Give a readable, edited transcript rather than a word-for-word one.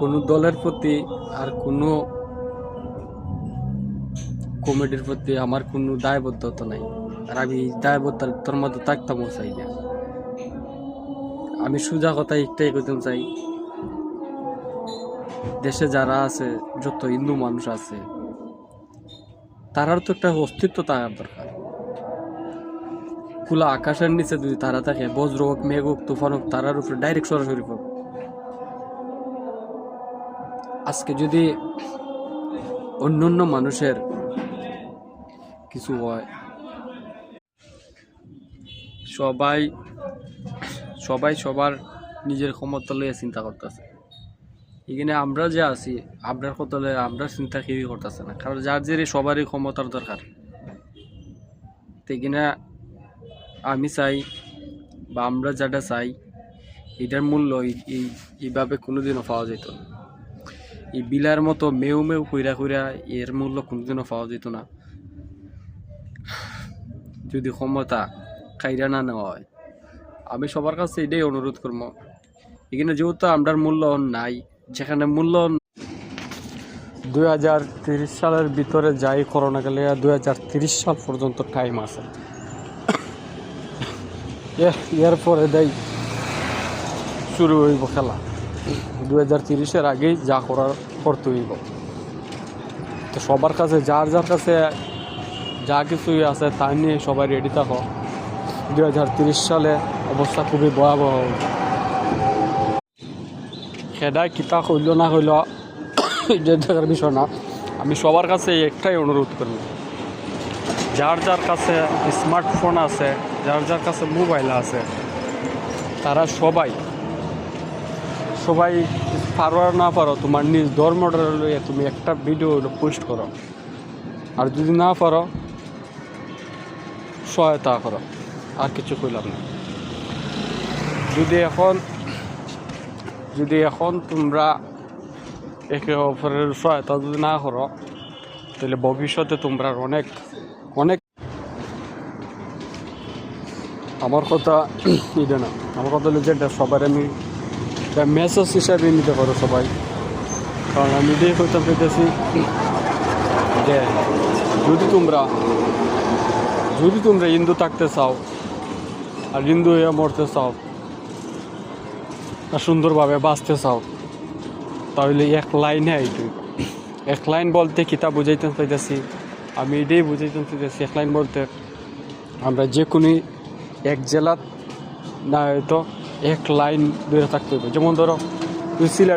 কোনো দলের প্রতি আর কোনো কমিটির প্রতি আমার কোনো দায়বদ্ধতা নাই, আর আমি দায়বদ্ধতার মধ্যে থাকতামও চাই না। আমি সোজা কথা একটাই করতে চাই, দেশে যারা আছে, যত হিন্দু মানুষ আছে, তারার তো একটা অস্তিত্ব থাকার দরকার। খোলা আকাশের নিচে যদি তারা থাকে, বজ্র হোক, মেঘ হোক, তুফান হোক, তারার উপরে ডাইরেক্ট সরাসরি পড়বে। আজকে যদি অন্যান্য মানুষের কিছু হয়, সবাই সবাই সবার নিজের ক্ষমতা লইয়া চিন্তা করতেছে। এখানে আমরা যে আছি, আমরার কথা লইয়া আমরা চিন্তা কেউই করতেছে না, কারণ যার যে সবারই ক্ষমতার দরকার। তো এখানে আমি চাই, বা আমরা যেটা চাই, এটার মূল্য এইভাবে কোনোদিনও পাওয়া যেত না। এই বিলার মতো মেউ মেউ কইরা কইরা এর মূল্য কোনোদিনও পাওয়া যেত না যদি ক্ষমতা খাইরা না নেওয়া হয়। আমি সবার কাছে এটাই অনুরোধ করবো, এখানে যেহেতু আমরার মূল্যায়ন নাই, যেখানে মূল্যায়ন 2030 সালের ভিতরে যাই করোনা গেলে 2030 সাল পর্যন্ত টাইম আছে। এর পরে দেয় শুরু হইব খেলা। 2030-এর আগেই যা করার করতে হইব। তো সবার কাছে যার কাছে যা কিছুই আছে তা নিয়ে সবাই রেডি থাকো। 2030 সালে অবস্থা খুবই ভয়াবহ। খেদায় কিতা হইল না হইল এটা দেখার বিষয় না। আমি সবার কাছে একটাই অনুরোধ করব, যার কাছে স্মার্টফোন আছে, যার কাছে মোবাইল আছে, তারা সবাই পারো আর না পারো, তোমার নিজ ধর্মটা লইয়া তুমি একটা ভিডিও পোস্ট করো। আর যদি না পারো, সহায়তা করো, আর কিছু কইলাম না। যদি এখন তোমরা একে অপরের সহায়তা যদি না করো, তাহলে ভবিষ্যতে তোমরা অনেক আমার কথা এটা না, আমার কথা হলো যেটা সবার আমি মেসেজ হিসাবে নিতে পারো সবাই। কারণ আমি এটাই হইতে পেতেছি যে যদি তোমরা হিন্দু থাকতে চাও আর হিন্দু হয়ে মরতে চাও আর সুন্দরভাবে বাঁচতে চাও, তাহলে এক লাইনে এইটুকু। এক লাইন বলতে কিতা বুঝাইতে চাইতেছি, আমি এটাই বুঝাইতে চাইতেছি। এক লাইন বলতে আমরা যে কোনো এক জেলার না হয়তো এক লাইন ধরে থাকতে হবে। যেমন ধরো তুই সিলেট